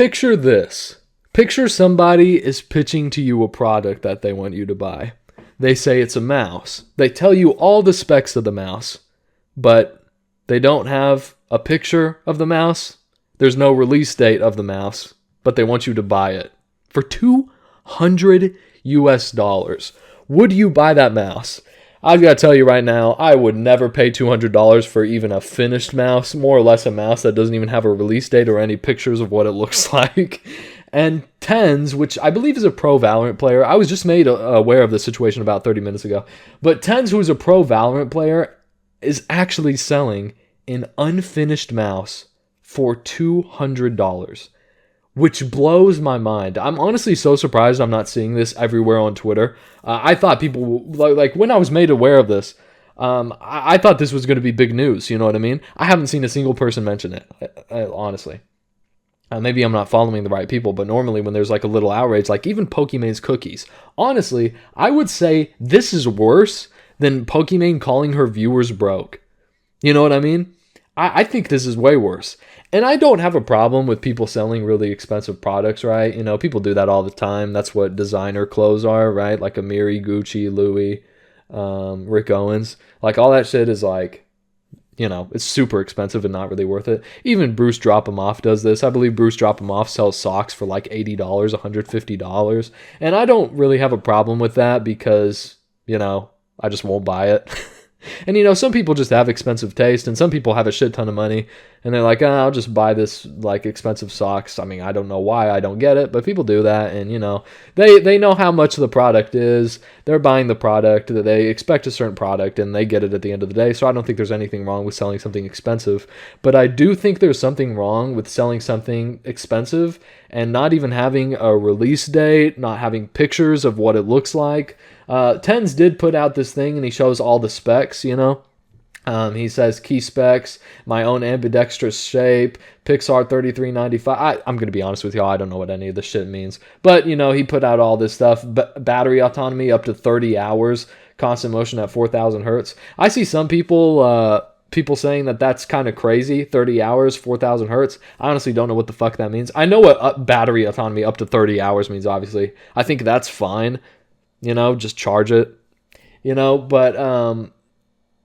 Picture this. Picture somebody is pitching to you a product that they want you to buy. They say it's a mouse. They tell you all the specs of the mouse, but they don't have a picture of the mouse. There's no release date of the mouse, but they want you to buy it for $200 US. Would you buy that mouse? I've got to tell you right now, I would never pay $200 for even a finished mouse, more or less a mouse that doesn't even have a release date or any pictures of what it looks like. And Tens, which I believe is a pro Valorant player, I was just made aware of this situation about 30 minutes ago, but Tens, who is a pro Valorant player, is actually selling an unfinished mouse for $200. Which blows my mind. I'm honestly so surprised I'm not seeing this everywhere on Twitter. I thought people, like when I was made aware of this, I thought this was going to be big news, you know what I mean? I haven't seen a single person mention it, honestly. Maybe I'm not following the right people, but normally when there's like a little outrage, like even Pokemon's cookies, honestly, I would say this is worse than Pokemon calling her viewers broke. You know what I mean? I think this is way worse. And I don't have a problem with people selling really expensive products, right? You know, people do that all the time. That's what designer clothes are, right? Like Amiri, Gucci, Louis, Rick Owens. Like all that shit is like, you know, it's super expensive and not really worth it. Even Bruce Drop 'em Off does this. I believe Bruce Drop 'em Off sells socks for like $80, $150. And I don't really have a problem with that because, you know, I just won't buy it. And, you know, some people just have expensive taste, and some people have a shit ton of money, and they're like, I'll just buy this, like, expensive socks. I mean, I don't know why, I don't get it, but people do that, and, you know, they know how much the product is. They're buying the product. They expect a certain product, and they get it at the end of the day, so I don't think there's anything wrong with selling something expensive. But I do think there's something wrong with selling something expensive and not even having a release date, not having pictures of what it looks like. Tens did put out this thing, and he shows all the specs, you know. He says key specs, my own ambidextrous shape, Pixar 3395. I'm going to be honest with y'all, I don't know what any of this shit means. But, you know, he put out all this stuff. Battery autonomy up to 30 hours, constant motion at 4,000 hertz. I see some people saying that that's kind of crazy, 30 hours, 4,000 hertz. I honestly don't know what the fuck that means. I know what battery autonomy up to 30 hours means, obviously. I think that's fine. You know, just charge it, you know, but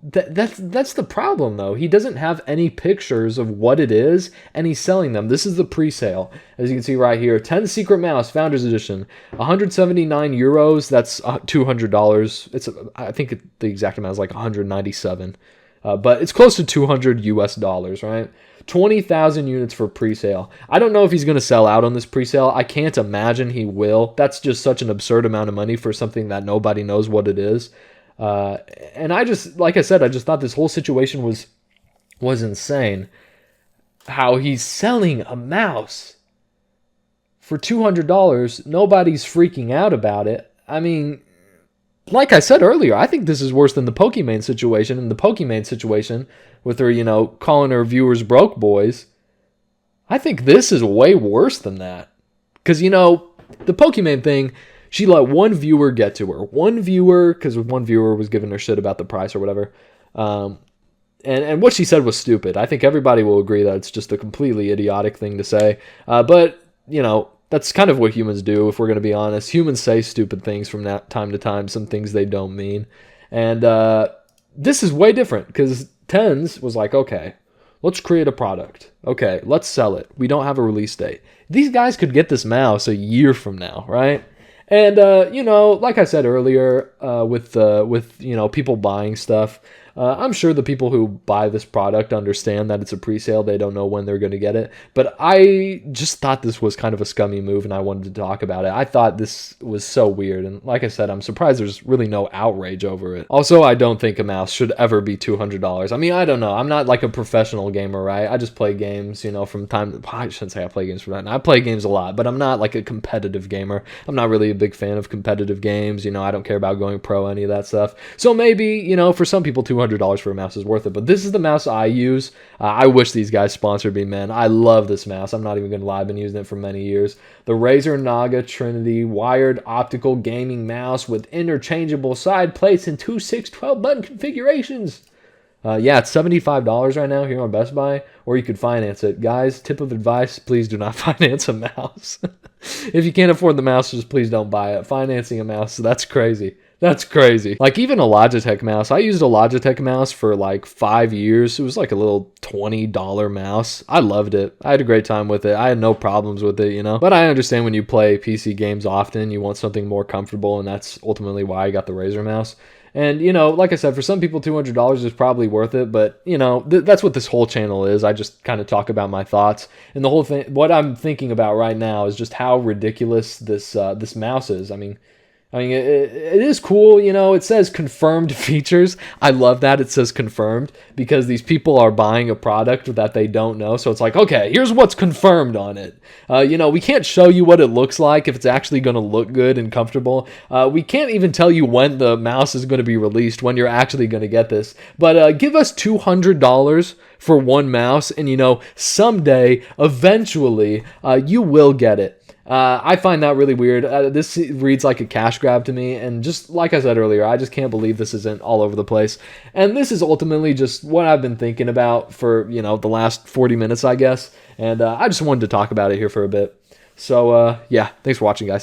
that's the problem, though. He doesn't have any pictures of what it is, and he's selling them. This is the pre-sale, as you can see right here. 10 Secret Mouse Founders Edition, 179 euros. That's $200. I think the exact amount is like 197, but it's close to $200 US, right? 20,000 units for pre-sale. I don't know if he's going to sell out on this pre-sale. I can't imagine he will. That's just such an absurd amount of money for something that nobody knows what it is. And I just, like I said, I just thought this whole situation was insane. How he's selling a mouse for $200. Nobody's freaking out about it. I mean, like I said earlier, I think this is worse than the Pokemon situation. And the Pokemon situation with her, you know, calling her viewers broke boys. I think this is way worse than that. Because, you know, the Pokemon thing, she let one viewer get to her. One viewer, because one viewer was giving her shit about the price or whatever. And what she said was stupid. I think everybody will agree that it's just a completely idiotic thing to say. But, you know, that's kind of what humans do, if we're going to be honest. Humans say stupid things from time to time, some things they don't mean. And this is way different, because Tens was like, okay, let's create a product. Okay, let's sell it. We don't have a release date. These guys could get this mouse a year from now, right? And, you know, like I said earlier, with you know, people buying stuff, I'm sure the people who buy this product understand that it's a pre-sale. They don't know when they're going to get it. But I just thought this was kind of a scummy move, and I wanted to talk about it. I thought this was so weird. And like I said, I'm surprised there's really no outrage over it. Also, I don't think a mouse should ever be $200. I mean, I don't know. I'm not like a professional gamer, right? I just play games, you know, from time to... I shouldn't say I play games from time. I play games a lot, but I'm not like a competitive gamer. I'm not really a big fan of competitive games. You know, I don't care about going pro, any of that stuff. So maybe, you know, for some people, $200 for a mouse is worth it. But this is the mouse I use. I wish these guys sponsored me, man. I love this mouse. I'm not even going to lie. I've been using it for many years. The Razer Naga Trinity wired optical gaming mouse with interchangeable side plates and two 6-12 button configurations. Yeah, it's $75 right now here on Best Buy, or you could finance it. Guys, tip of advice, please do not finance a mouse. If you can't afford the mouse, just please don't buy it. Financing a mouse, that's crazy. That's crazy. Like even a Logitech mouse. I used a Logitech mouse for like 5 years. It was like a little $20 mouse. I loved it. I had a great time with it. I had no problems with it, you know. But I understand when you play PC games often, you want something more comfortable, and that's ultimately why I got the Razer mouse. And, you know, like I said, for some people, $200 is probably worth it. But, you know, that's what this whole channel is. I just kind of talk about my thoughts. And the whole thing, what I'm thinking about right now is just how ridiculous this mouse is. I mean, it is cool, you know. It says confirmed features. I love that it says confirmed, because these people are buying a product that they don't know. So it's like, okay, here's what's confirmed on it. You know, we can't show you what it looks like if it's actually going to look good and comfortable. We can't even tell you when the mouse is going to be released, when you're actually going to get this. But give us $200 for one mouse, and, you know, someday, eventually, you will get it. I find that really weird. This reads like a cash grab to me, and just like I said earlier, I just can't believe this isn't all over the place. And this is ultimately just what I've been thinking about for, you know, the last 40 minutes, I guess. And I just wanted to talk about it here for a bit. So, yeah, thanks for watching, guys.